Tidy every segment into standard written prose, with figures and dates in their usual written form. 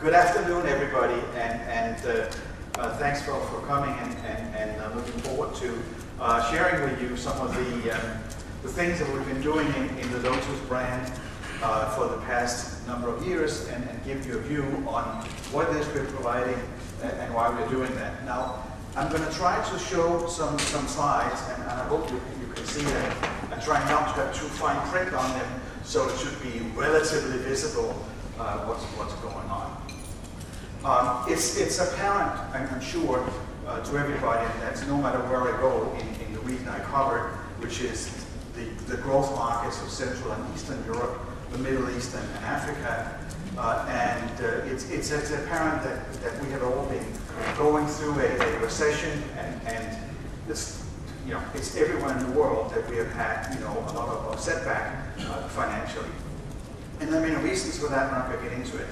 Good afternoon, everybody, and thanks for coming, and looking forward to sharing with you some of the things that we've been doing in the Lotus brand for the past number of years, and give you a view on what it is we're providing and why we're doing that. Now, I'm going to try to show some slides, and I hope you can see them. I'm trying not to have too fine print on them, so it should be relatively visible what's going on. It's apparent, I'm sure, to everybody that no matter where I go in the region I cover, which is the growth markets of Central and Eastern Europe, the Middle East and Africa, it's apparent that we have all been going through a recession, and this, it's everywhere in the world that we have had, a lot of setback financially. And there are many reasons for that, I'm not going to get into it.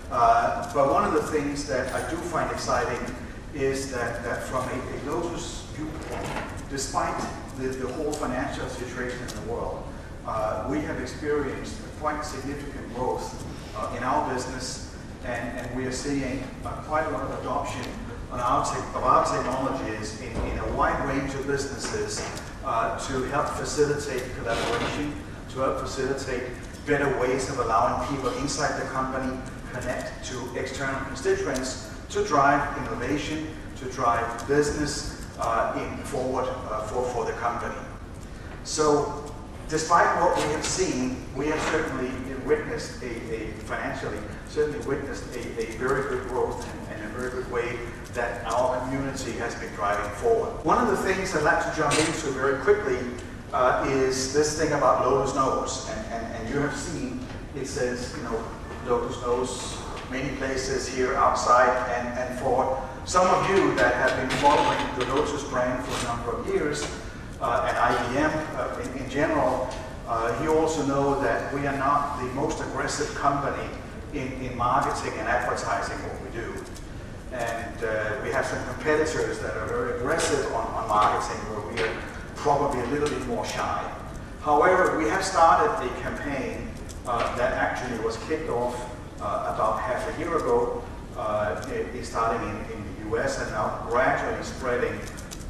But one of the things that I do find exciting is that from a Lotus viewpoint, despite the whole financial situation in the world, we have experienced quite significant growth in our business, and we are seeing quite a lot of adoption of our technologies in a wide range of businesses to help facilitate collaboration, to help facilitate better ways of allowing people inside the company connect to external constituents to drive innovation, to drive business forward for the company. So, despite what we have seen, we have certainly witnessed financially witnessed a very good growth and a very good way that our community has been driving forward. One of the things I'd like to jump into very quickly is this thing about Lotus Knows, and you have seen it says, Lotus Knows many places here outside, and for some of you that have been following the Lotus brand for a number of years, and IBM in general, you also know that we are not the most aggressive company in marketing and advertising what we do. And we have some competitors that are very aggressive on marketing, where we are probably a little bit more shy. However, we have started a campaign that actually was kicked off about half a year ago. It's starting in the US and now gradually spreading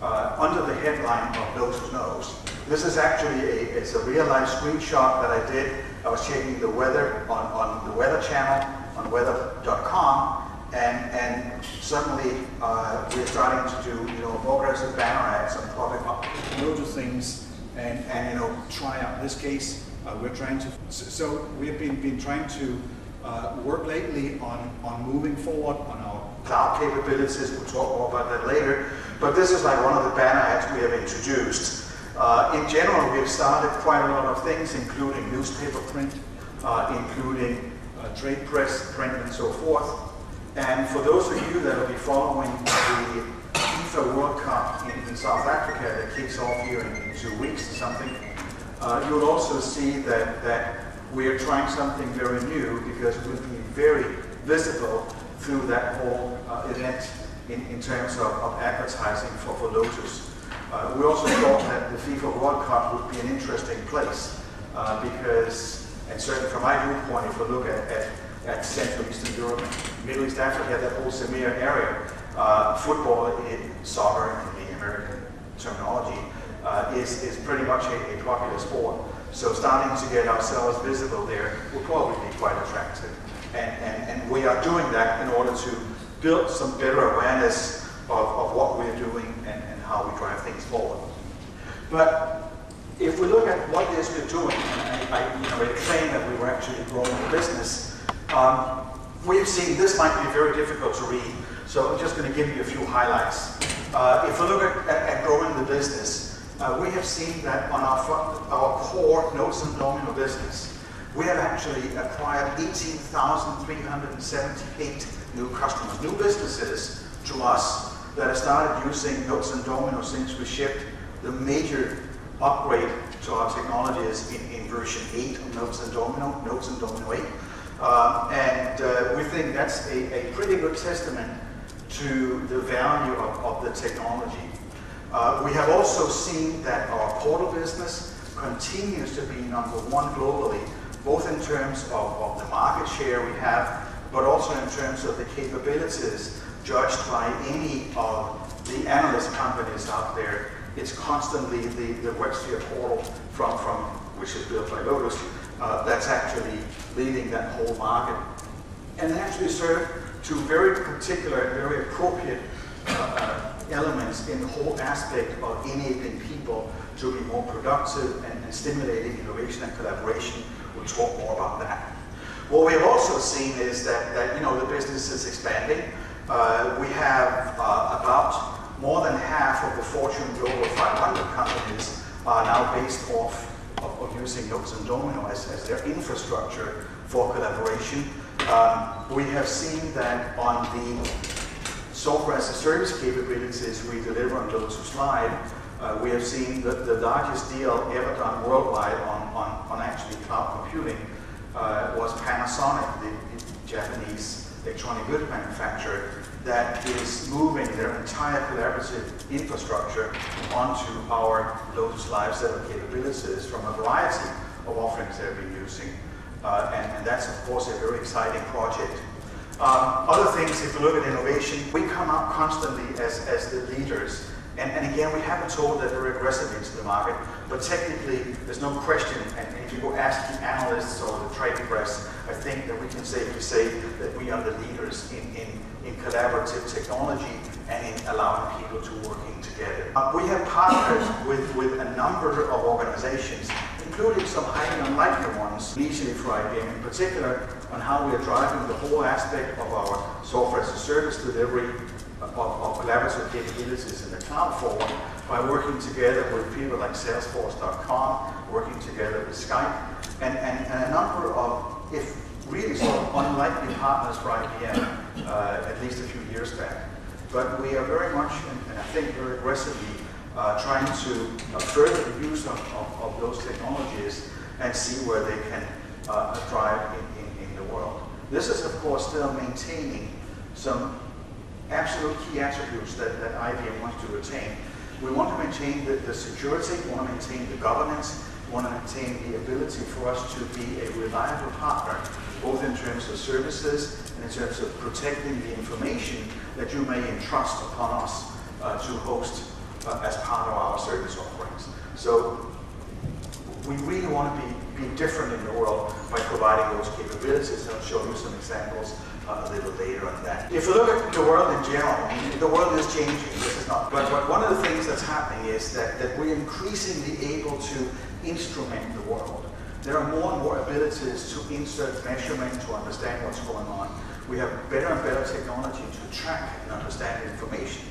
under the headline of Lotus Knows. This is actually it's a real-life screenshot that I did. I was checking the weather on the Weather Channel on weather.com, and suddenly we're starting to do more aggressive banner ads and popping up Lotus things, and try out. In this case, we're trying to. So we've been trying to work lately on moving forward on our cloud capabilities. We'll talk more about that later. But this is like one of the banner ads we have introduced. In general, we've started quite a lot of things, including newspaper print, including trade press print, and so forth. And for those of you that will be following the FIFA World Cup in South Africa that kicks off here in 2 weeks or something, you'll also see that we are trying something very new, because we'll be very visible through that whole event in terms of advertising for Lotus. We also thought that the FIFA World Cup would be an interesting place because, and certainly from my viewpoint, if we look at Central Eastern Europe, Middle East Africa, that whole Samir area, football, soccer in the American terminology, is pretty much a popular sport. So starting to get ourselves visible there will probably be quite attractive. And we are doing that in order to build some better awareness of what we're doing and how we drive things forward. But if we look at what it is we're doing, and I claim that we were actually growing the business, we've seen this might be very difficult to read, so I'm just going to give you a few highlights. If we look at growing the business, we have seen that on our core Notes and Domino business, we have actually acquired 18,378 new customers, new businesses to us that have started using Notes and Domino since we shipped the major upgrade to our technologies in version 8 of Notes and Domino 8. We think that's a pretty good testament to the value of the technology. We have also seen that our portal business continues to be #1 globally, both in terms of the market share we have, but also in terms of the capabilities judged by any of the analyst companies out there. It's constantly the WebSphere portal from which is built by Lotus, that's actually leading that whole market. And they actually serve to very particular and very appropriate elements in the whole aspect of enabling people to be more productive and stimulating innovation and collaboration. We'll talk more about that. What we have also seen is that you know, the business is expanding. We have about more than half of the Fortune Global 500 companies are now based off of using Notes and Domino as their infrastructure for collaboration. We have seen that on the software as a service capabilities we deliver on Lotus Live, we have seen the largest deal ever done worldwide on actually cloud computing was Panasonic, the Japanese electronic goods manufacturer, that is moving their entire collaborative infrastructure onto our Lotus Live set of capabilities from a variety of offerings they've been using. And that's, of course, a very exciting project. Other things, if you look at innovation, we come out constantly as the leaders. And again, we haven't sold that very aggressively into the market, but technically, there's no question, and if you go ask the analysts or the trade press, I think that we can safely say that we are the leaders in collaborative technology and in allowing people to working together. We have partnered with a number of organizations, including some highly unlikely ones, initially for IBM in particular, on how we are driving the whole aspect of our software as a service delivery of collaborative capabilities in the cloud forward by working together with people like Salesforce.com, working together with Skype, and a number of, if really sort of unlikely partners for IBM, at least a few years back. But we are very much, and I think very aggressively, trying to further the use of those technologies and see where they can drive in the world. This is, of course, still maintaining some absolute key attributes that IBM wants to retain. We want to maintain the security, we want to maintain the governance, we want to maintain the ability for us to be a reliable partner, both in terms of services and in terms of protecting the information that you may entrust upon us to host as part of our service offerings. So we really want to be different in the world by providing those capabilities. I'll show you some examples a little later on that. If you look at the world in general, I mean, the world is changing. This is not. But one of the things that's happening is that we're increasingly able to instrument the world. There are more and more abilities to insert measurement to understand what's going on. We have better and better technology to track and understand information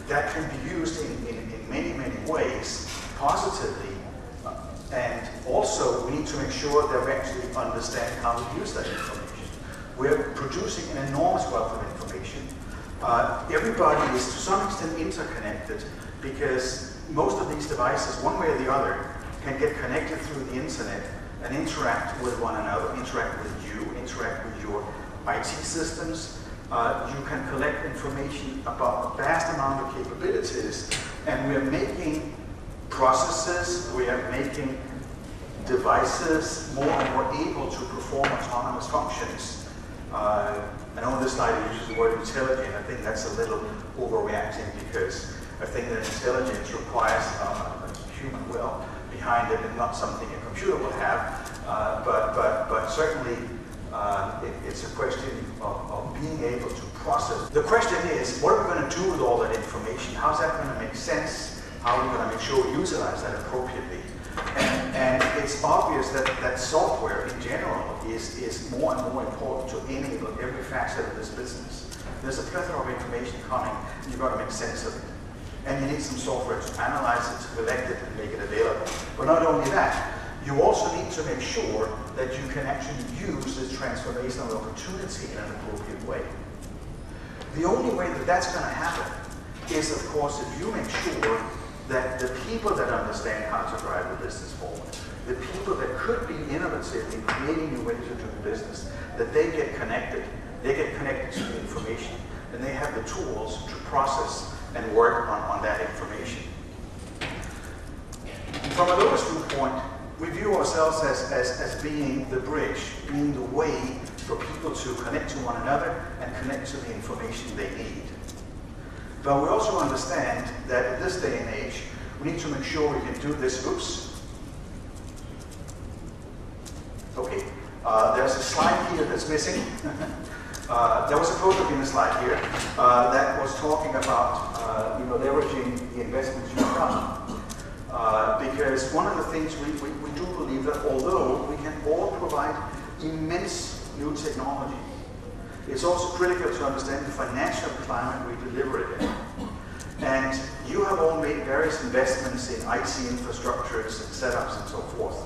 that can be used in many, many ways positively. And also, we need to make sure that we actually understand how to use that information. We're producing an enormous wealth of information. Everybody is to some extent interconnected because most of these devices, one way or the other, can get connected through the internet and interact with one another, interact with you, interact with your IT systems. You can collect information about a vast amount of capabilities, and we are making processes, we are making devices more and more able to perform autonomous functions. I know on this slide it uses the word intelligent. I think that's a little overreacting because I think that intelligence requires a human will behind it and not something a computer will have. But certainly it's a question of being able to process. The question is, what are we going to do with all that information? How's that going to make sense? How are we going to make sure we utilize that appropriately? And it's obvious that software in general is more and more important to enable every facet of this business. There's a plethora of information coming, and you've got to make sense of it. And you need some software to analyze it, to collect it, and make it available. But not only that, you also need to make sure that you can actually use this transformational opportunity in an appropriate way. The only way that that's going to happen is, of course, if you make sure that the people that understand how to drive the business forward, the people that could be innovative in creating new ways of doing business, that they get connected to the information, and they have the tools to process and work on that information. From a Lotus viewpoint, we view ourselves as being the bridge, being the way for people to connect to one another and connect to the information they need. But we also understand that at this day and age, we need to make sure we can do this. Oops. Okay. There's a slide here that's missing. There was supposed to be a slide here that was talking about leveraging the investments you've done. Because one of the things we do believe that although we can all provide immense new technology, it's also critical to understand the financial climate we deliver it in. And you have all made various investments in IT infrastructures and setups and so forth.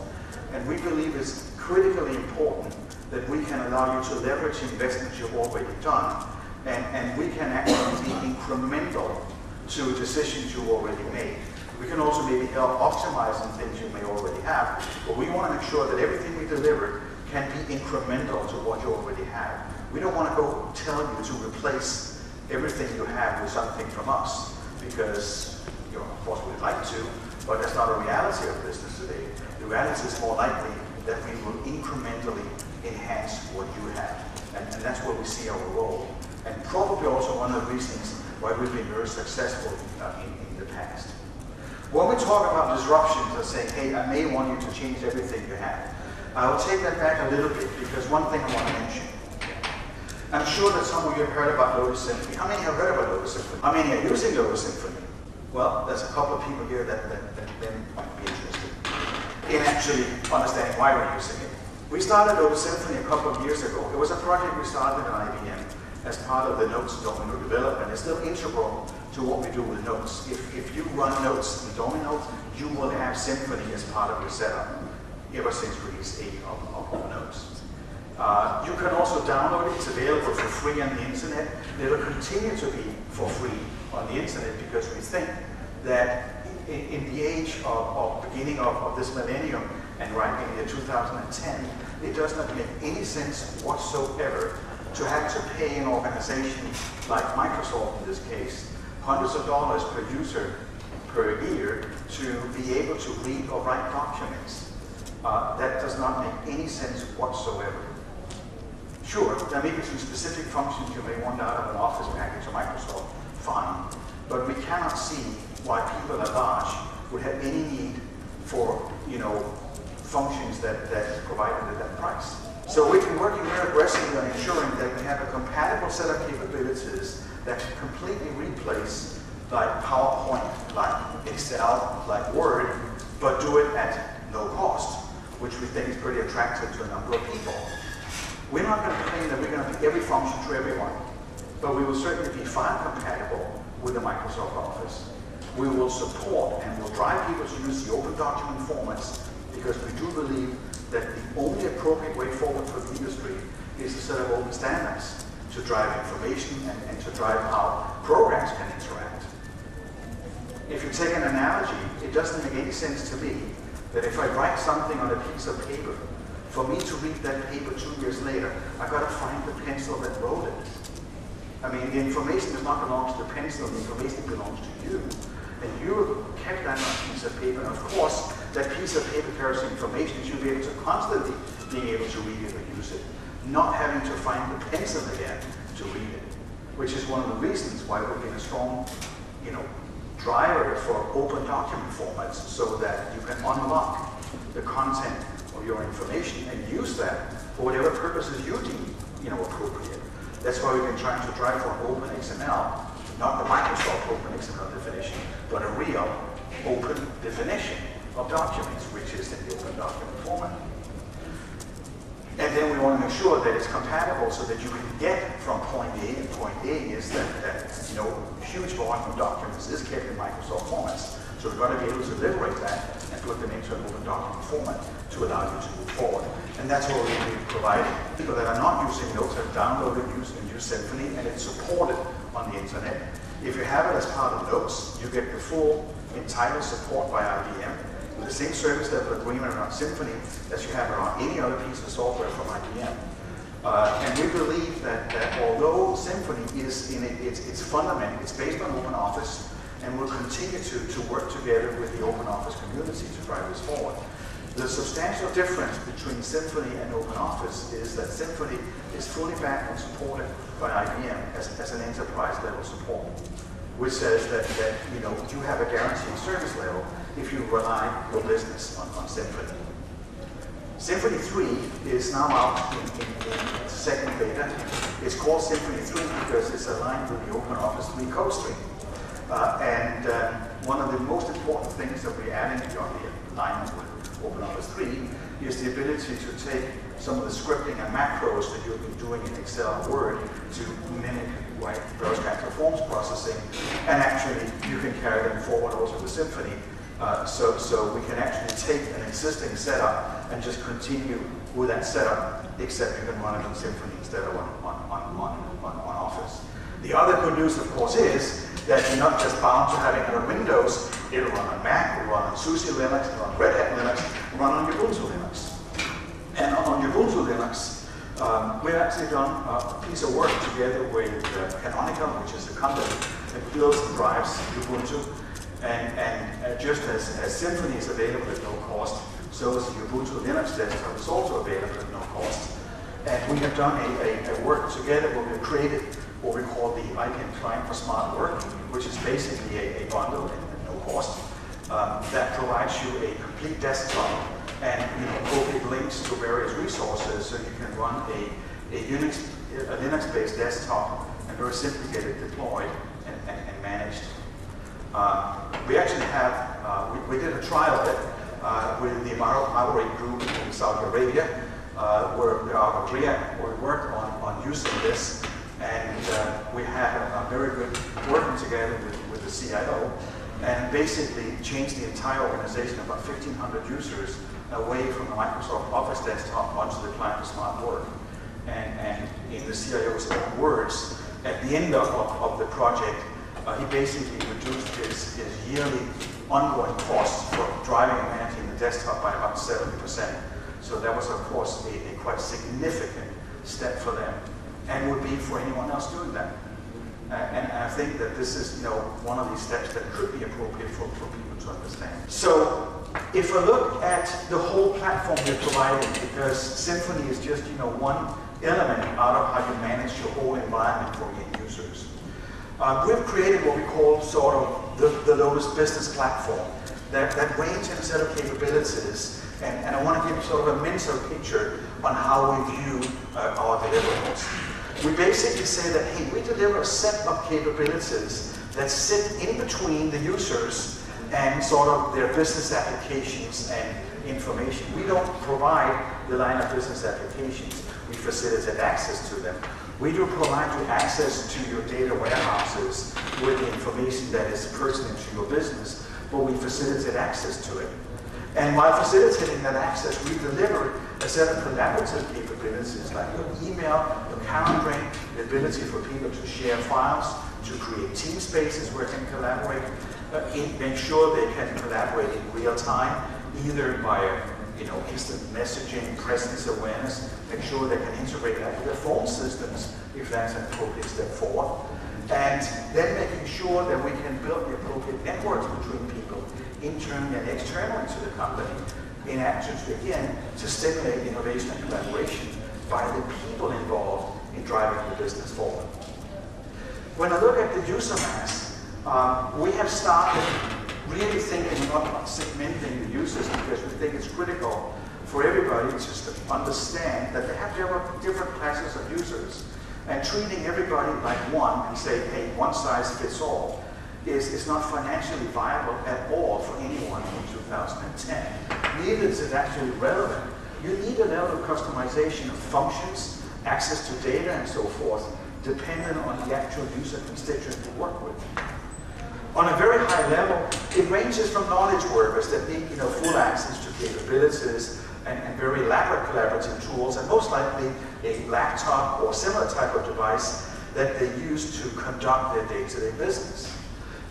And we believe it's critically important that we can allow you to leverage investments you've already done, and we can actually be incremental to decisions you already made. We can also maybe help optimize some things you may already have, but we want to make sure that everything we deliver can be incremental to what you already have. We don't want to go tell you to replace everything you have with something from us, because of course we'd like to, but that's not a reality of business today. The reality is more likely that we will incrementally enhance what you have. And that's where we see our role. And probably also one of the reasons why we've been very successful in the past. When we talk about disruptions and saying, hey, I may want you to change everything you have, I will take that back a little bit, because one thing I want to mention. I'm sure that some of you have heard about Lotus Symphony. How many have heard about Lotus Symphony? How many are using Lotus Symphony? Well, there's a couple of people here that might be interested in actually understanding why we're using it. We started Lotus Symphony a couple of years ago. It was a project we started at IBM as part of the Notes Domino development. It's still integral to what we do with Notes. If you run Notes in Domino, you will have Symphony as part of your setup ever since release 8 of Notes. You can also download it. It's available for free on the internet. It will continue to be for free on the internet, because we think that in the age of beginning of this millennium, and right in the year 2010, it does not make any sense whatsoever to have to pay an organization like Microsoft in this case hundreds of dollars per user per year to be able to read or write documents. That does not make any sense whatsoever. Sure, there may be some specific functions you may want out of an Office package or Microsoft, fine, but we cannot see why people at large would have any need for, functions that is provided at that price. So we've been working very aggressively on ensuring that we have a compatible set of capabilities that can completely replace like PowerPoint, like Excel, like Word, but do it at no cost, which we think is pretty attractive to a number of people. We're not going to claim that we're going to do every function to everyone, but we will certainly be file compatible with the Microsoft Office. We will support and will drive people to use the open document formats, because we do believe that the only appropriate way forward for the industry is to set up open standards to drive information and to drive how programs can interact. If you take an analogy, it doesn't make any sense to me that if I write something on a piece of paper, for me to read that paper 2 years later, I've got to find the pencil that wrote it. I mean, the information does not belong to the pencil, the information belongs to you. And you kept that on a piece of paper, and of course, that piece of paper carries information that you'll be able to constantly be able to read it or use it, not having to find the pencil again to read it, which is one of the reasons why we've been a strong, driver for open document formats, so that you can unlock the content of your information and use that for whatever purposes you deem, appropriate. That's why we've been trying to drive for open XML, not the Microsoft open XML definition, but a real open definition of documents, which is in the open document format. And then we want to make sure that it's compatible so that you can get from point A, and point A is that huge volume of documents is kept in Microsoft formats. So we're going to be able to liberate that and put them into an open document format to allow you to move forward. And that's what we're going to be providing. People that are not using Notes have downloaded and used Symphony, and it's supported on the internet. If you have it as part of Notes, you get the full entitled support by IBM with the same service level agreement around Symphony as you have around any other piece of software from IBM. And we believe that although Symphony is in its fundament, it's based on Open Office, and we'll continue to work together with the Open Office community to drive this forward. The substantial difference between Symphony and OpenOffice is that Symphony is fully backed and supported by IBM as an enterprise level support, which says that you have a guaranteed service level if you rely your business on Symphony. Symphony 3 is now out in second beta. It's called Symphony 3 because it's aligned with the OpenOffice 3 code stream. One of the most important things that we're adding on the alignment with OpenOffice 3 is the ability to take some of the scripting and macros that you've been doing in Excel and Word to mimic those kinds of forms processing, and actually you can carry them forward also with Symphony. So we can actually take an existing setup and just continue with that setup, except you can run it on Symphony instead of on Office. The other good news, of course, is that you're not just bound to having it on Windows. It'll run on Mac, it'll run on SUSE Linux, it'll run on Red Hat Linux, it'll run on Ubuntu Linux. And on Ubuntu Linux, we've actually done a piece of work together with Canonical, which is a company that builds and drives Ubuntu. And just as Symphony is available at no cost, so is the Ubuntu Linux desktop is also available at no cost. And we have done a work together where we've created what we call the IBM Client for Smart Work, which is basically a bundle at no cost that provides you a complete desktop and appropriate links to various resources, so you can run a Linux-based desktop and very simply get it deployed and managed. We actually have, we did a trial of it with the Maori group in Saudi Arabia, where our Korea worked on using this, and we had a very good working together with the CIO, and basically changed the entire organization, about 1,500 users, away from the Microsoft Office desktop onto the Client for Smart Work. And in the CIO's own words, at the end of the project, he basically reduced his yearly ongoing costs for driving and managing the desktop by about 70%. So that was, of course, a quite significant step for them, and would be for anyone else doing that. And I think that this is, one of these steps that could be appropriate for people to understand. So, if I look at the whole platform we're providing, because Symphony is just, one element out of how you manage your whole environment for end users. We've created what we call sort of the Lotus business platform that range in a set of capabilities, and I want to give sort of a mental picture on how we view our deliverables. We basically say that, hey, we deliver a set of capabilities that sit in between the users and sort of their business applications and information. We don't provide the line of business applications. We facilitate access to them. We do provide you access to your data warehouses with the information that is pertinent to your business, but we facilitate access to it. And while facilitating that access, we deliver a set of collaborative capabilities like your email, your calendaring, the ability for people to share files, to create team spaces where they can collaborate, make sure they can collaborate in real time, either via instant messaging, presence awareness, make sure they can integrate that with their phone systems if that's an appropriate step forward. And then making sure that we can build the appropriate networks between people, internally and externally to the company, in action to stimulate innovation and collaboration by the people involved in driving the business forward. When I look at the user mass, we have started really thinking about segmenting the users because we think it's critical for everybody to understand that they have different classes of users, and treating everybody like one and say, hey, one size fits all is not financially viable at all for anyone in 2010. Neither is it actually relevant. You need a level of customization of functions, access to data, and so forth, dependent on the actual user constituent you work with. On a very high level, it ranges from knowledge workers that need full access to capabilities and very elaborate collaborative tools, and most likely a laptop or similar type of device that they use to conduct their day-to-day business.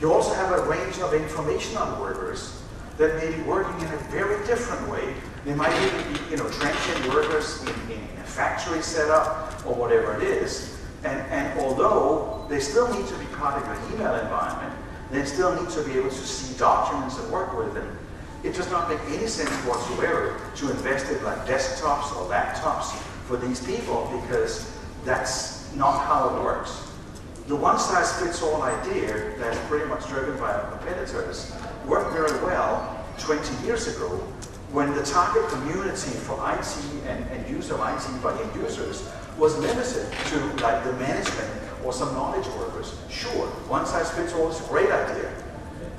You also have a range of informational workers that may be working in a very different way. They might even be transient workers in a factory setup or whatever it is. And although they still need to be part of your email environment, they still need to be able to see documents and work with them. it does not make any sense whatsoever to invest in like desktops or laptops for these people, because that's not how it works. The one-size-fits-all idea that's pretty much driven by our competitors worked very well 20 years ago, when the target community for IT and use of IT by end users was limited to like the management or some knowledge workers. Sure, one-size-fits-all is a great idea,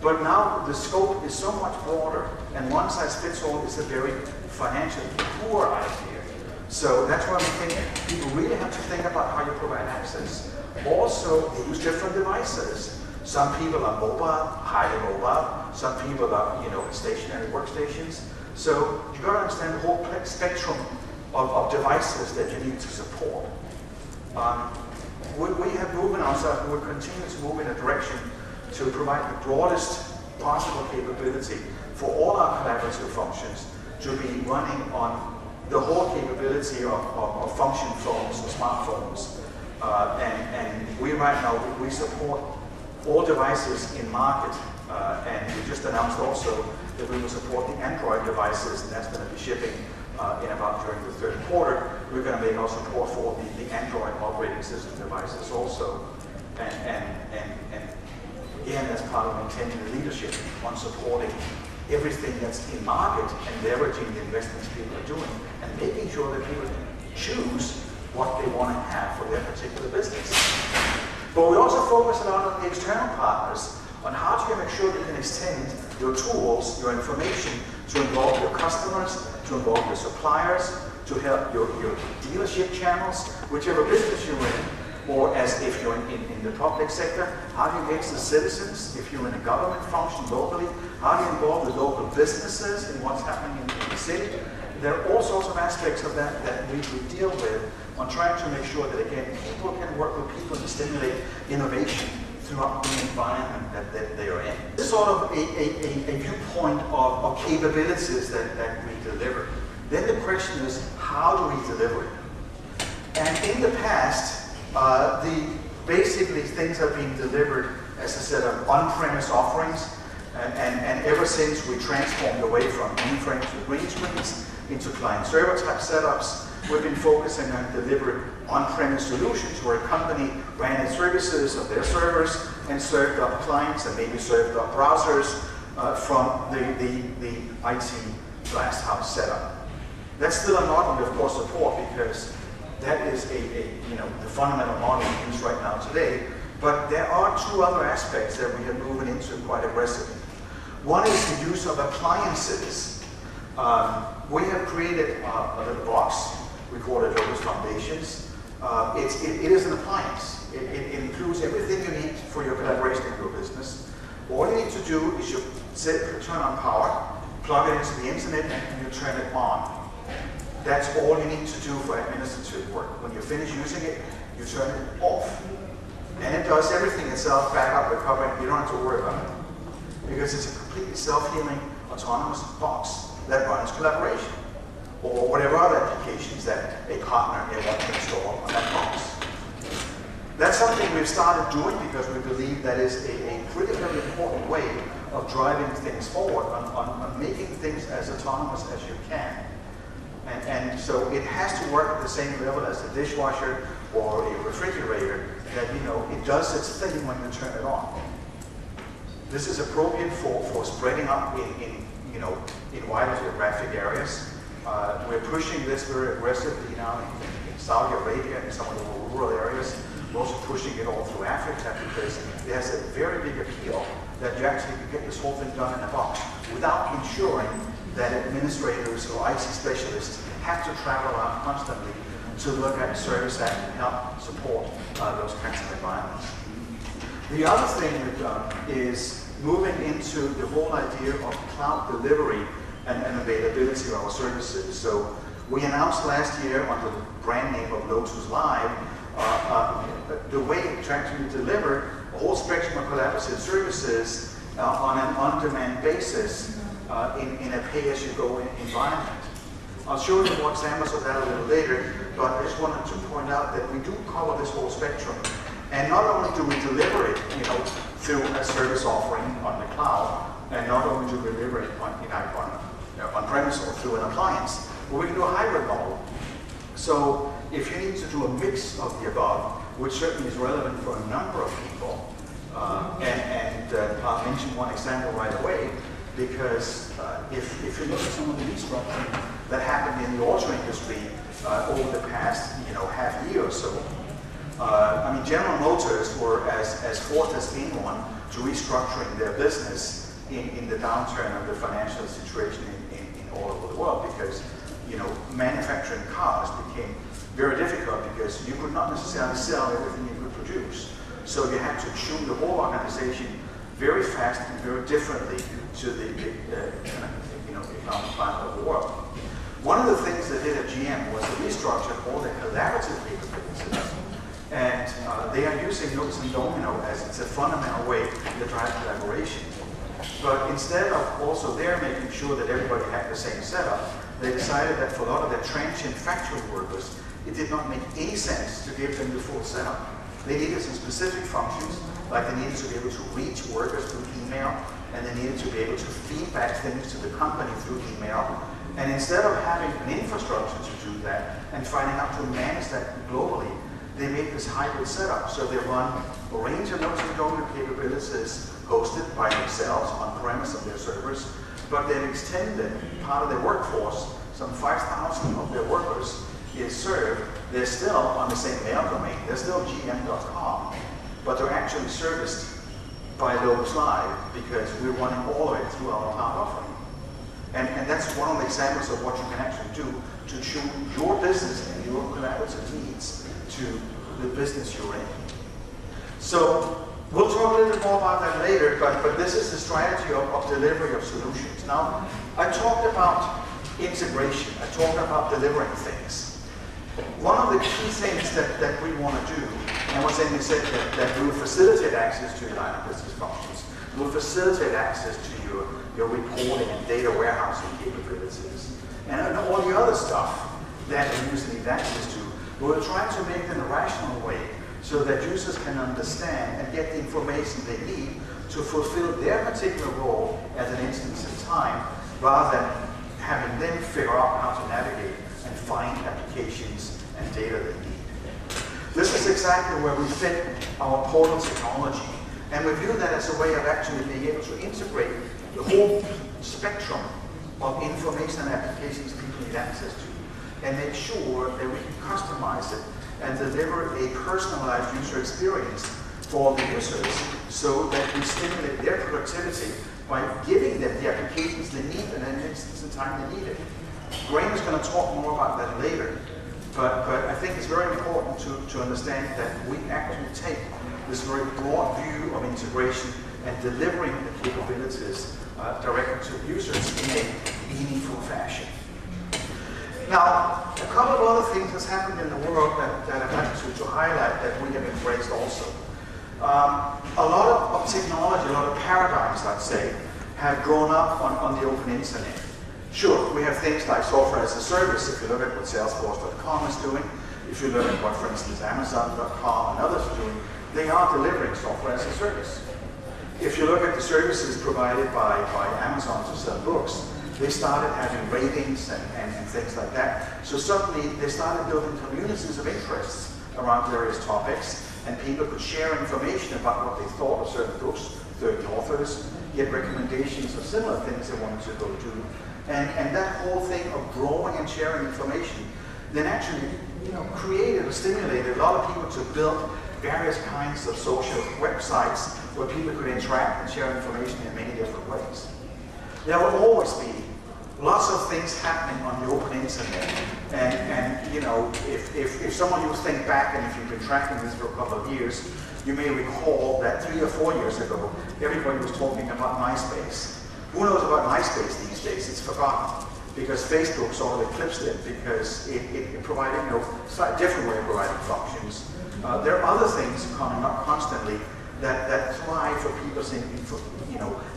but now the scope is so much broader, and one-size-fits-all is a very financially poor idea. So that's why we think people really have to think about how you provide access. Also, they use different devices. Some people are mobile, highly mobile. Some people are, stationary workstations. So you've got to understand the whole spectrum of devices that you need to support. We have moved ourselves, and we'll continue to move in a direction to provide the broadest possible capability for all our collaborative functions to be running on the whole capability of function phones or smartphones. And we right now, we support all devices in market, and we just announced also that we will support the Android devices, and that's going to be shipping in about during the third quarter. We're going to make our support for the Android operating system devices also. And again, that's part of maintaining the leadership on supporting everything that's in market and leveraging the investments people are doing and making sure that people can choose what they want to have for their particular business. But we also focus a lot on the external partners, on how do you make sure you can extend your tools, your information, to involve your customers, to involve your suppliers, to help your dealership channels, whichever business you're in, or as if you're in the public sector, how do you engage the citizens? If you're in a government function locally, how do you involve the local businesses in what's happening in the city? There are all sorts of aspects of that we deal with on trying to make sure that, again, people can work with people and stimulate innovation throughout the environment that they are in. This is sort of a viewpoint of capabilities that we deliver. Then the question is, how do we deliver it? And in the past, basically things have been delivered as a set of on-premise offerings, and ever since we transformed away from mainframes to green screens into client-server type setups, we've been focusing on delivering on-premise solutions where a company ran its services of their servers and served up clients and maybe served up browsers from the IT glass house setup. That's still a model we of course support, because that is the fundamental model we use right now today. But there are two other aspects that we are moving into quite aggressively. One is the use of appliances. We have created a little box. We call it Lotus Foundations. It is an appliance. It includes everything you need for your collaboration in your business. All you need to do is you turn on power, plug it into the internet, and you turn it on. That's all you need to do for administrative work. When you finish using it, you turn it off. And it does everything itself, backup, recovering. You don't have to worry about it, because it's a completely self-healing, autonomous box that runs collaboration, or whatever other applications that a partner may want to install on that box. That's something we've started doing because we believe that is a critically important way of driving things forward, on making things as autonomous as you can. And so it has to work at the same level as a dishwasher or a refrigerator, that it does its thing when you turn it on. This is appropriate for spreading up in wider geographic areas. We're pushing this very aggressively now in Saudi Arabia and some of the more rural areas. We're also pushing it all through Africa, because it has a very big appeal that you actually can get this whole thing done in a box without ensuring that administrators or IT specialists have to travel around constantly to look at service that and help support those kinds of environments. The other thing we've done is moving into the whole idea of cloud delivery and availability of our services. So we announced last year under the brand name of Lotus Live the way to actually deliver a whole spectrum of collaborative services on an on-demand basis in a pay-as-you-go environment. I'll show you more examples of that a little later, but I just wanted to point out that we do cover this whole spectrum. And not only do we deliver it, through a service offering on the cloud, and not only to deliver it on premise or through an appliance, but we can do a hybrid model. So if you need to do a mix of the above, which certainly is relevant for a number of people, I'll mention one example right away, because if you look at some of the restructuring that happened in the auto industry over the past half year or so, I mean, General Motors were as forced as anyone to restructuring their business in the downturn of the financial situation in all over the world, because manufacturing cars became very difficult because you could not necessarily sell everything you could produce. So you had to tune the whole organization very fast and very differently to the economic climate of the world. One of the things they did at GM was to restructure all their collaborative capabilities. And they are using Lotus and Domino as it's a fundamental way to drive collaboration. But instead of also there making sure that everybody had the same setup, they decided that for a lot of their transient factory workers, it did not make any sense to give them the full setup. They needed some specific functions, like they needed to be able to reach workers through email, and they needed to be able to feedback things to the company through email. And instead of having an infrastructure to do that and finding out to manage that globally, they made this hybrid setup. So they run a range of Lotus and Domino capabilities hosted by themselves on premise of their servers, but they've extended part of their workforce. Some 5,000 of their workers is served. They're still on the same mail domain. They're still gm.com, but they're actually serviced by Lotus Live because we're running all of it through our cloud offering. And that's one of the examples of what you can actually do to tune your business and your collaborative needs to the business you're in. So we'll talk a little bit more about that later, but this is the strategy of delivery of solutions. Now, I talked about integration. I talked about delivering things. One of the key things that we want to do, and once again we said that we will facilitate access to your line of business functions. We will facilitate access to your reporting and data warehousing capabilities. And all the other stuff that a user needs access to, we're trying to make it in a rational way so that users can understand and get the information they need to fulfill their particular role at an instance in time, rather than having them figure out how to navigate and find applications and data they need. This is exactly where we fit our portal technology, and we view that as a way of actually being able to integrate the whole spectrum of information and applications people need access to, and make sure that we can customize it and deliver a personalized user experience for the users so that we stimulate their productivity by giving them the applications they need in an instance in time they need it. Graham is going to talk more about that later, but I think it's very important to understand that we actually take this very broad view of integration and delivering the capabilities directly to users in a meaningful fashion. Now, a couple of other things that's happened in the world that I'd like to highlight that we have embraced also. A lot of technology, a lot of paradigms, let's say, have grown up on the open internet. Sure, we have things like software as a service. If you look at what Salesforce.com is doing, if you look at what, for instance, Amazon.com and others are doing, they are delivering software as a service. If you look at the services provided by Amazon to sell books, they started having ratings and things like that. So suddenly they started building communities of interests around various topics, and people could share information about what they thought of certain books, certain authors, get recommendations of similar things they wanted to go do. And that whole thing of growing and sharing information then actually created or stimulated a lot of people to build various kinds of social websites where people could interact and share information in many different ways. There will always be lots of things happening on the open internet. And if someone you think back, and if you've been tracking this for a couple of years, you may recall that 3 or 4 years ago, everybody was talking about MySpace. Who knows about MySpace these days? It's forgotten, because Facebook sort of eclipsed it because it provided slightly different way of providing functions. There are other things coming up constantly that thrive for people's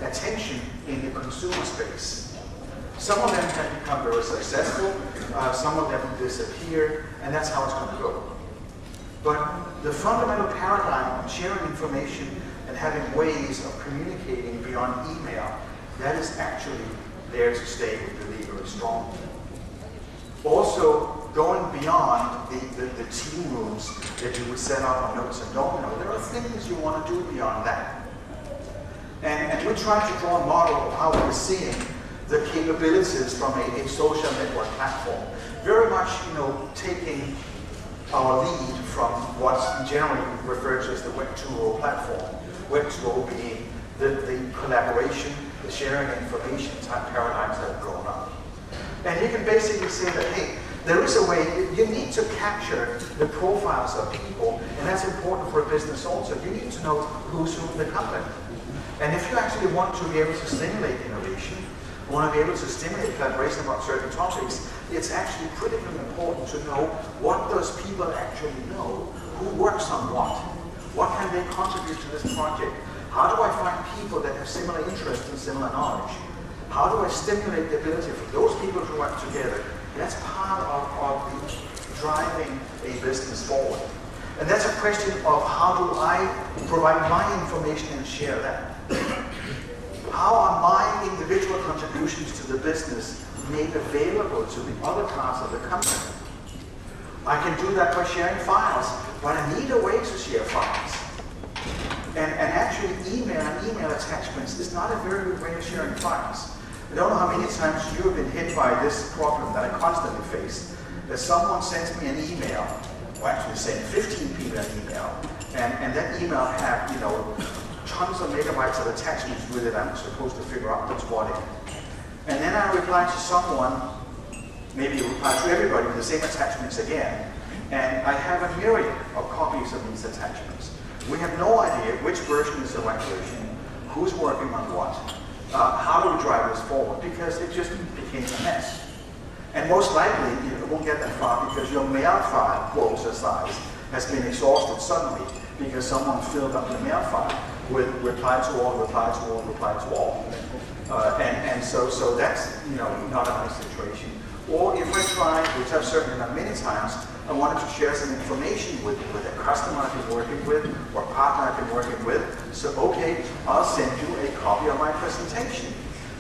attention in the consumer space. Some of them have become very successful, some of them disappear, and that's how it's going to go. But the fundamental paradigm of sharing information and having ways of communicating beyond email that is actually there to stay, we believe very strongly. Also, going beyond the team rooms that you would set up on Lotus and Domino, there are things you want to do beyond that. And we try to draw a model of how we're seeing the capabilities from a social network platform. Very much, taking our lead from what's generally referred to as the Web 2.0 platform. Web 2.0 being the collaboration, the sharing of information type paradigms that have grown up. And you can basically say that, hey, there is a way, you need to capture the profiles of people, and that's important for a business also. You need to know who's who in the company. And if you actually want to be able to stimulate innovation, want to be able to stimulate collaboration about certain topics, it's actually critically important to know what those people actually know, who works on what can they contribute to this project, how do I find people that have similar interests and similar knowledge, how do I stimulate the ability for those people to work together. That's part of the driving a business forward. And that's a question of how do I provide my information and share that. How are my individual contributions to the business made available to the other parts of the company? I can do that by sharing files, but I need a way to share files. And actually email and email attachments is not a very good way of sharing files. I don't know how many times you have been hit by this problem that I constantly face, that someone sends me an email, or actually send 15 people an email, and that email have, tons of megabytes of attachments with it. I'm supposed to figure out what's what in it. And then I reply to someone, maybe reply to everybody with the same attachments again, and I have a myriad of copies of these attachments. We have no idea which version is the right version, who's working on what, how do we drive this forward, because it just became a mess. And most likely, you won't get that far because your mail file quota size has been exhausted suddenly because someone filled up the mail file with reply to all, reply to all, reply to all. And so that's not a nice situation. Or if we're trying, which I've certainly done many times, I wanted to share some information with a customer I've been working with or a partner I've been working with. So okay, I'll send you a copy of my presentation.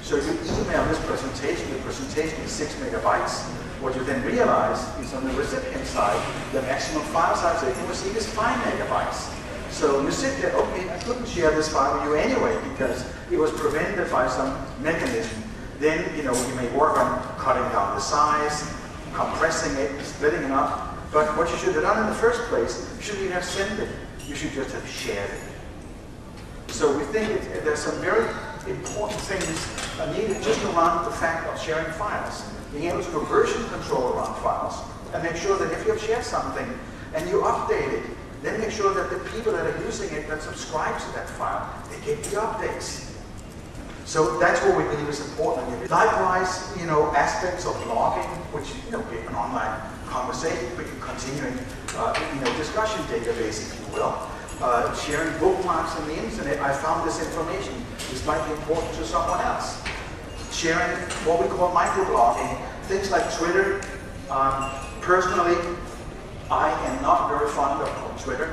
So you email this presentation, the presentation is 6 megabytes. What you then realize is on the recipient side, the maximum file size they can receive is 5 megabytes. So you sit there, okay, I couldn't share this file with you anyway because it was prevented by some mechanism. Then, you may work on cutting down the size, compressing it, splitting it up. But what you should have done in the first place, you shouldn't even have sent it. You should just have shared it. So we think there's some very important things needed just around the fact of sharing files. Being able to do version control around files and make sure that if you have shared something and you update it, then make sure that the people that are using it, that subscribe to that file, they get the updates. So that's what we believe is important. Likewise, aspects of blogging, which give an online conversation, we can continuing, discussion database, if you will. Sharing bookmarks on the internet. I found this information. This might be important to someone else. Sharing what we call microblogging, things like Twitter. Personally, I am not very fond of Twitter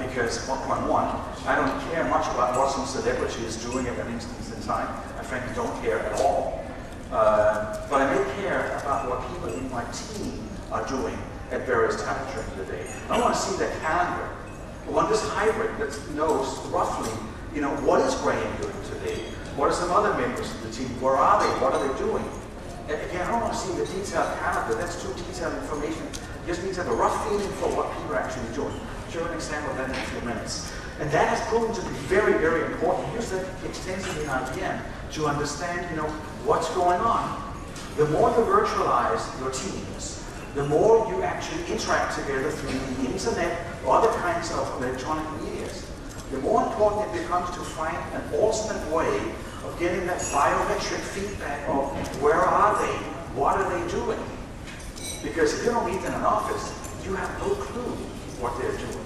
because, one, I don't care much about what some celebrity is doing at an instance in time. I frankly don't care at all. But I may care about what people in my team are doing at various times during the day. I want to see their calendar. I want this hybrid that knows roughly, what is Graham doing today? What are some other members of the team? Where are they? What are they doing? And again, I don't want to see the detailed calendar. That's too detailed information. You just need to have a rough feeling for what people are actually doing. I'll show an example of that in a few minutes. And that has proven to be very, very important. Use that extensively in IBM to understand, what's going on. The more you virtualize your teams, the more you actually interact together through the internet or other kinds of electronic medias, the more important it becomes to find an alternate way of getting that biometric feedback of where are they, what are they doing. Because if you don't meet in an office, you have no clue what they're doing.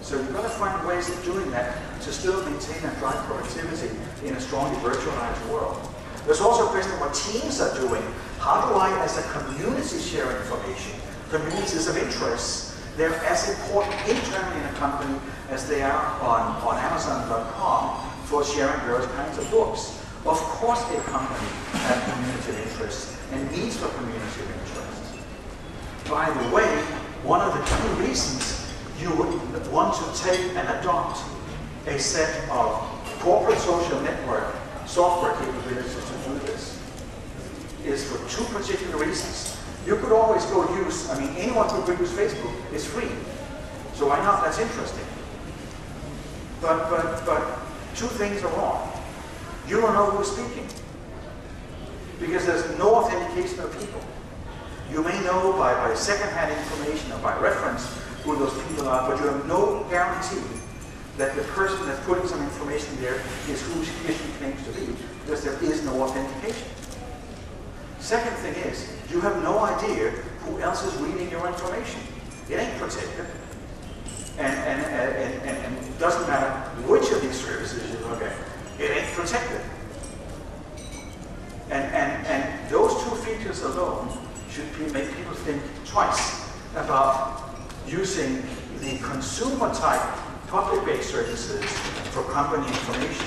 So you've got to find ways of doing that to still maintain and drive productivity in a strongly virtualized world. There's also a question of what teams are doing. How do I, as a community, share information? Communities of interests, they're as important internally in a company as they are on Amazon.com for sharing various kinds of books, Of course a company has community of interest and needs for community of interest. By the way, one of the key reasons you would want to take and adopt a set of corporate social network software capabilities to do this is for two particular reasons. You could always go use, I mean, anyone could go use Facebook. It's free. So why not? That's interesting. But two things are wrong. You don't know who's speaking because there's no authentication of people. You may know by second-hand information or by reference who those people are, but you have no guarantee that the person that's putting some information there is who he or she claims to be, because there is no authentication. Second thing is, you have no idea who else is reading your information. It ain't protected. And it doesn't matter which of these services you look at, it ain't protected. And those two features alone should make people think twice about using the consumer-type public-based services for company information.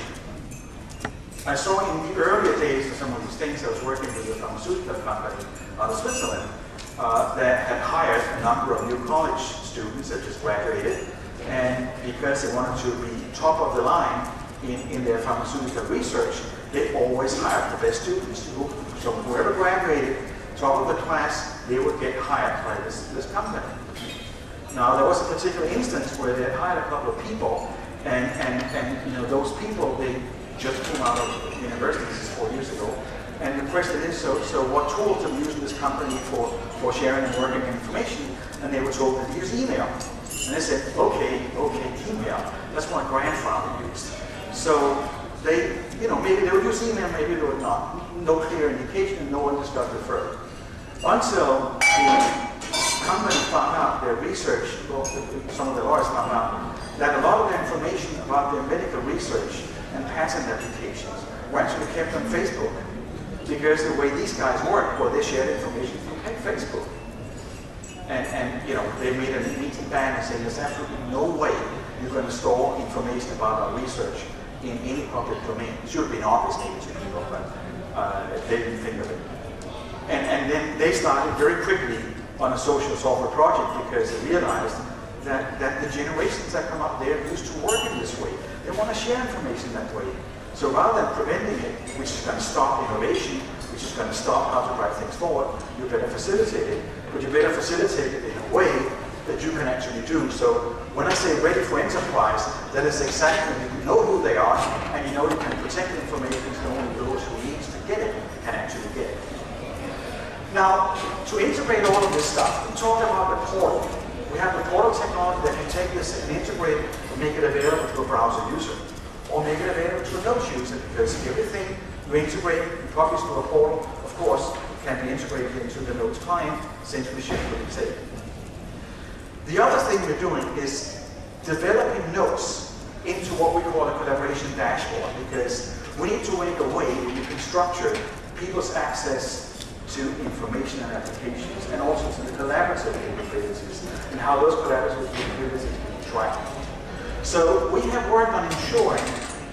I saw in the earlier days of some of these things, I was working with a pharmaceutical company out of Switzerland that had hired a number of new college students that just graduated, and because they wanted to be top of the line in their pharmaceutical research, they always hired the best students. So whoever graduated top of the class, they would get hired by this company. Now there was a particular instance where they had hired a couple of people, and you know, those people, they just came out of university, this is 4 years ago, and the question is, so what tools are we using this company for sharing and working information? And they were told that to use email. And they said, okay, email. That's what my grandfather used. So they, you know, maybe they would use email, maybe they would not. No clear indication, and no one discussed it further. Until the company found out, their research, well, some of the lawyers found out, that a lot of the information about their medical research and patent applications were actually kept on Facebook. Because the way these guys work, well, they shared information from Facebook. And you know, they made a meeting ban and saying there's absolutely no way you're going to store information about our research in any public domain. It should have been obvious maybe to people, but they didn't think of it. And then they started very quickly on a social software project because they realized that the generations that come up there used to work in this way. They want to share information that way. So rather than preventing it, which is going to stop innovation, which is going to stop how to drive things forward, you better facilitate it. But you better facilitate it in a way that you can actually do. So when I say ready for enterprise, that is exactly, you know who they are, and you know you can protect the information so only those who need to get it can actually get it. Now, to integrate all of this stuff, we talked about the portal. We have the portal technology that can take this and integrate it and make it available to a browser user, or make it available to a Notes user, because everything you integrate and publish to a portal, of course, can be integrated into the Notes client since we ship with the tape. The other thing we're doing is developing Notes into what we call a collaboration dashboard, because we need to make a way where you can structure people's access to information and applications, and also to the collaborative capabilities, and how those collaborative capabilities can be tracked. So we have worked on ensuring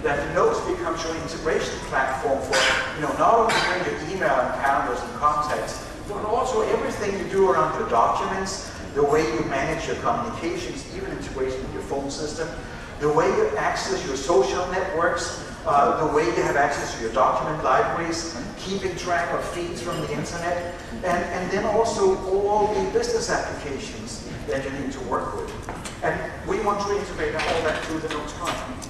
that Notes becomes your integration platform for, you know, not only your email and calendars and contacts, but also everything you do around your documents, the way you manage your communications, even integration with your phone system, the way you access your social networks, the way you have access to your document libraries, keeping track of feeds from the internet, and then also all the business applications that you need to work with. And we want to integrate all that through the Notes client.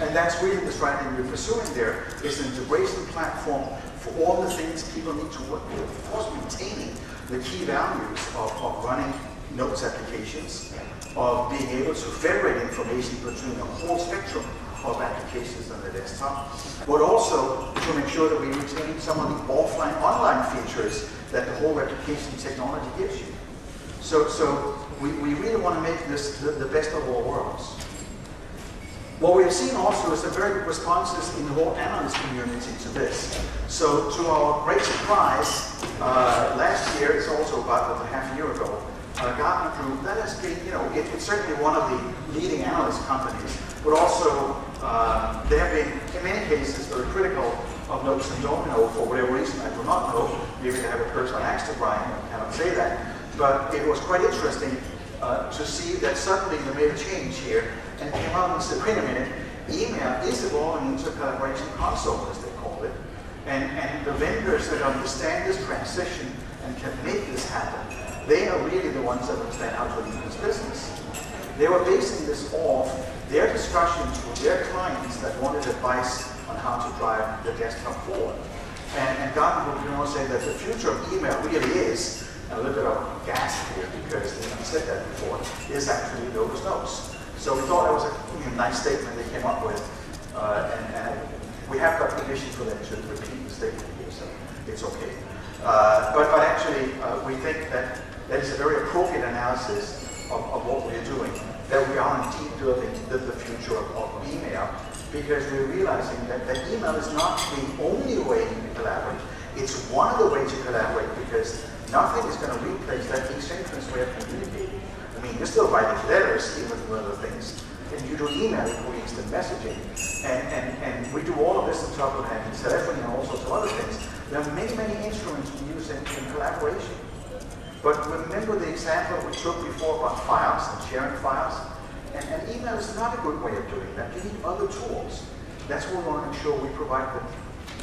And that's really the strategy we're pursuing there, is an integration platform for all the things people need to work with. Of course, maintaining the key values of running Notes applications, of being able to federate information between a whole spectrum of applications on the desktop, but also to make sure that we retain some of the offline, online features that the whole replication technology gives you. So we really want to make this the best of all worlds. What we have seen also is a very good responses in the whole analyst community to this. So to our great surprise, last year, it's also about a half a year ago, Gartner Group, that has been, you know, it's certainly one of the leading analyst companies, but also they have been, in many cases, very critical of Lotus and Domino for whatever reason. I do not know. Maybe they have a personal axe to grind. I cannot say that. But it was quite interesting to see that suddenly they made a change here and came out and said, wait a minute, email is evolving into a collaboration console, as they call it. And the vendors that understand this transition and can make this happen, they are really the ones that understand how to lead this business. They were basing this off their discussions with their clients that wanted advice on how to drive the desktop forward. And Gartner would say that the future of email really is, and a little bit of gas here because they haven't said that before, is actually Lotus Notes. So we thought that was a nice statement they came up with, and we have got permission for them to repeat the statement here, so it's okay. But actually, we think that that is a very appropriate analysis of what we're doing, that we are indeed building the future of email, because we're realizing that email is not the only way you can collaborate. It's one of the ways you collaborate, because nothing is going to replace that asynchronous way of communicating. I mean, you're still writing letters, even with other things, and you do email, you do instant messaging, and we do all of this on top of having telephony and all sorts of other things. There are many, many instruments we use in collaboration. But remember the example we took before about files and sharing files? And email is not a good way of doing that. You need other tools. That's what we want to make sure we provide the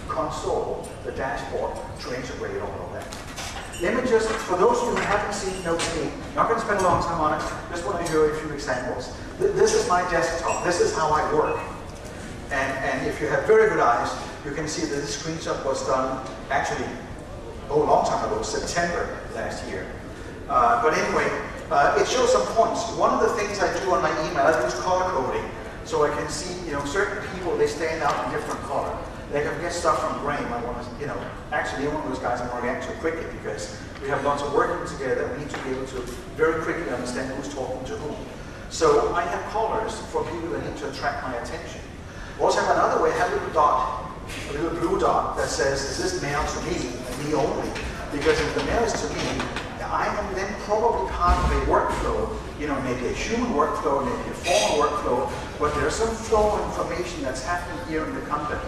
console, the dashboard, to integrate all of that. Let me just, for those of you who haven't seen Notes 8, not going to spend a long time on it, just want to show you a few examples. This is my desktop. This is how I work. And if you have very good eyes, you can see that this screenshot was done actually a long time ago, September last year. But anyway, it shows some points. One of the things I do on my email, I use color coding, so I can see, certain people, they stand out in different color. They can get stuff from Graham. I want to, actually, one of those guys I want to react to quickly, because we have lots of working together. We need to be able to very quickly understand who's talking to whom. So I have colors for people that need to attract my attention. We also have another way. I have a little dot, a little blue dot that says, is this mail to me and me only? Because if the mail is to me, I am then probably part of a workflow, maybe a human workflow, maybe a formal workflow, but there's some flow of information that's happening here in the company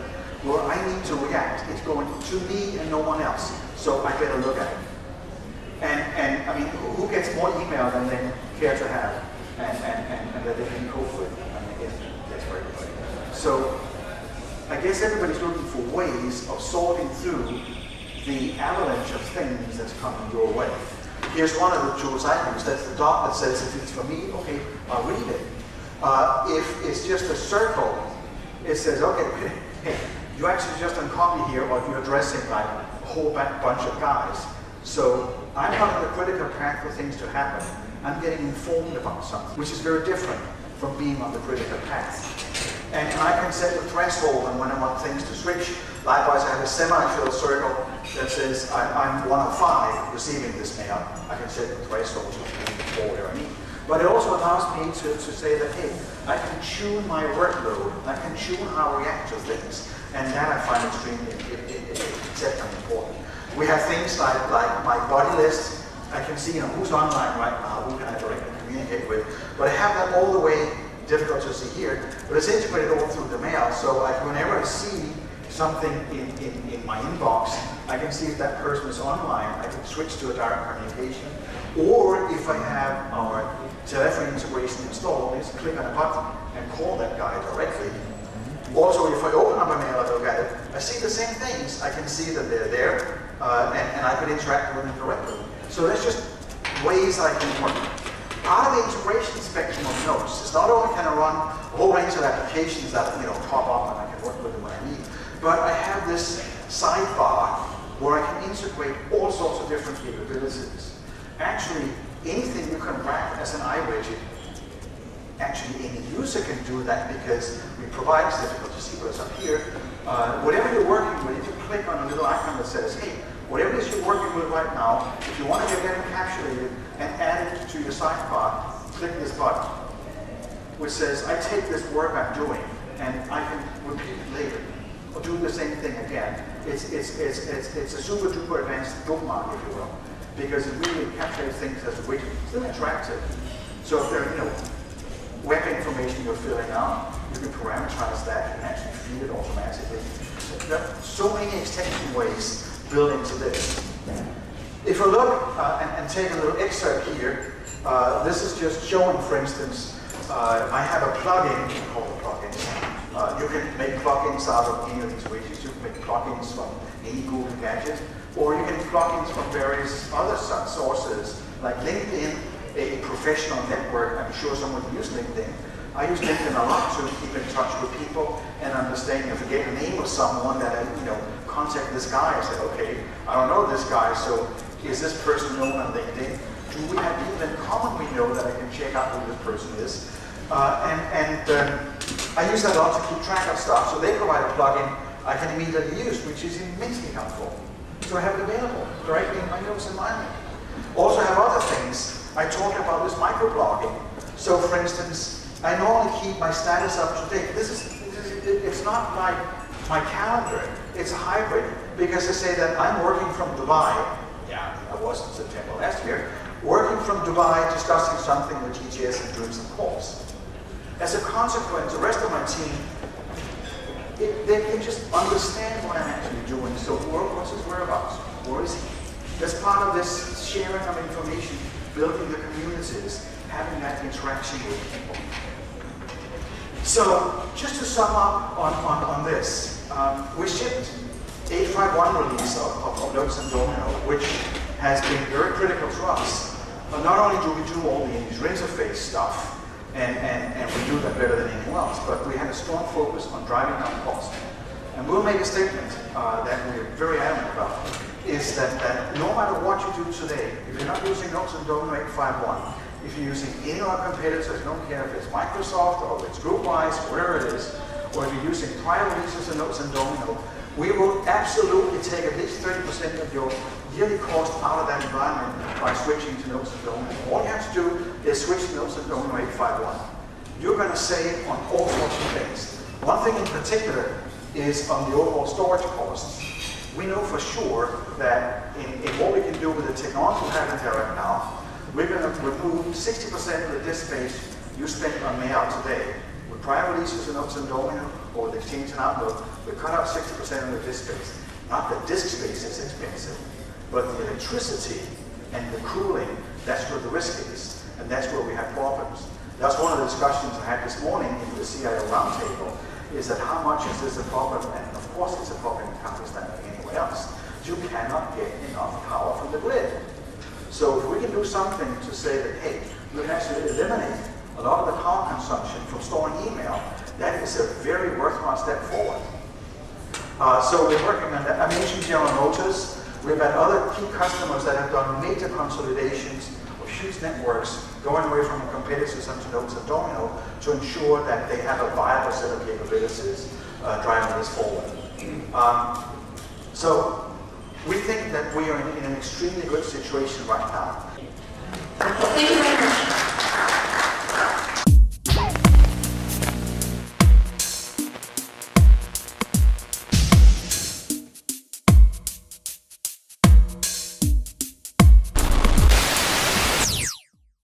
where I need to react. It's going to me and no one else, so I better look at it. And I mean, who gets more email than they care to have and that they can cope with? I mean, I guess that's very good. So I guess everybody's looking for ways of sorting through the avalanche of things that's coming your way. Here's one of the tools I use. That's the dot that says, if it's for me, okay, I'll read it. If it's just a circle, it says, okay, hey, you actually just uncopy here, or you're addressing like a whole bunch of guys. So I'm not on the critical path for things to happen. I'm getting informed about something, which is very different from being on the critical path. And I can set the threshold on when I want things to switch. Likewise, I have a semi-filled circle that says I'm one of 5 receiving this mail. I can set the threshold to where I need. But it also allows me to say that, hey, I can tune my workload. I can tune how I react to things. And that I find extremely important. We have things like my buddy list. I can see who's online right now, who can I directly communicate with. But I have that all the way, difficult to see here, but it's integrated all through the mail. So whenever I see something in my inbox, I can see if that person is online. I can switch to a direct communication. Or if I have our telephony integration installed, I just click on a button and call that guy directly. Also, if I open up a mail and look at it, I see the same things. I can see that they're there, and I could interact with them directly. So that's just ways I can work. Part of the integration spectrum of Notes is not only can I run a whole range of applications that pop up and I can work with them when I need, but I have this sidebar where I can integrate all sorts of different capabilities. Actually, anything you can wrap as an iWidget, actually any user can do that because we provide, it's difficult to see, but it's up here. Whatever you're working with, if you click on a little icon that says, hey, whatever it is you're working with right now, if you want to get it encapsulated and add it to your sidebar, click this button, which says, I take this work I'm doing and I can repeat it later, or do the same thing again. It's a super duper advanced bookmark, if you will, because it really encapsulates things as a widget. It's still interactive. So if there are, web information you're filling out, You can parameterize that. You can actually feed it automatically. There are so many extension ways built into this. If you look and take a little excerpt here, this is just showing, for instance, I have a plugin called a plugin. You can make plugins out of any of these widgets. You can make plugins from any Google gadget, or you can make plugins from various other sources, like LinkedIn, a professional network. I'm sure someone uses LinkedIn. I use LinkedIn a lot to keep in touch with people and understand, if I get the name of someone that I, contact this guy. I say, okay, I don't know this guy, so is this person known on LinkedIn? Do we have people in common we know that I can check out who this person is? I use that a lot to keep track of stuff. So they provide a plugin I can immediately use, which is immensely helpful. So I have it available directly in my notes environment. Also have other things. I talked about this microblogging. So for instance, I normally keep my status up to date. It's not like my calendar. It's a hybrid, because I say that I'm working from Dubai. Yeah, I was in September last year. Working from Dubai, discussing something with TGS and doing some calls. As a consequence, the rest of my team, they can just understand what I'm actually doing. So what's his whereabouts? Where is he? That's part of this sharing of information, building the communities, having that interaction with people. So just to sum up on this, we shipped 8.5.1 release of Lotus and Domino, which has been very critical to us. But not only do we do all the user interface stuff, and we do that better than anyone else, but we had a strong focus on driving down cost. And we'll make a statement that we're very adamant about, is that no matter what you do today, if you're not using Lotus and Domino 8.5.1, if you're using any of our competitors, I don't care if it's Microsoft or if it's GroupWise, whatever it is, or if you're using prior releases of Lotus and Domino, we will absolutely take at least 30% of your yearly cost out of that environment by switching to Lotus and Domino. All you have to do is switch to Lotus and Domino 8.5.1. You're going to save on all sorts of things. One thing in particular is on the overall storage costs. We know for sure that in what we can do with the technology we have in there right now, we're going to remove 60% of the disk space you spend on mail today. With prior releases of Lotus and Domino, or with Exchange and Outlook, we cut out 60% of the disk space. Not that disk space is expensive, but the electricity and the cooling, that's where the risk is, and that's where we have problems. That's one of the discussions I had this morning in the CIO roundtable, is that how much is this a problem? And of course it's a problem in Pakistan and anywhere else. You cannot get enough power from the grid. So if we can do something to say that, hey, we can actually eliminate a lot of the power consumption from storing email, that is a very worthwhile step forward. So we're working on that. I mentioned General Motors. We've had other key customers that have done major consolidations of huge networks, going away from competitors onto Lotus and Domino to ensure that they have a viable set of capabilities driving this forward. So we think that we are in an extremely good situation right now. Thank you very much.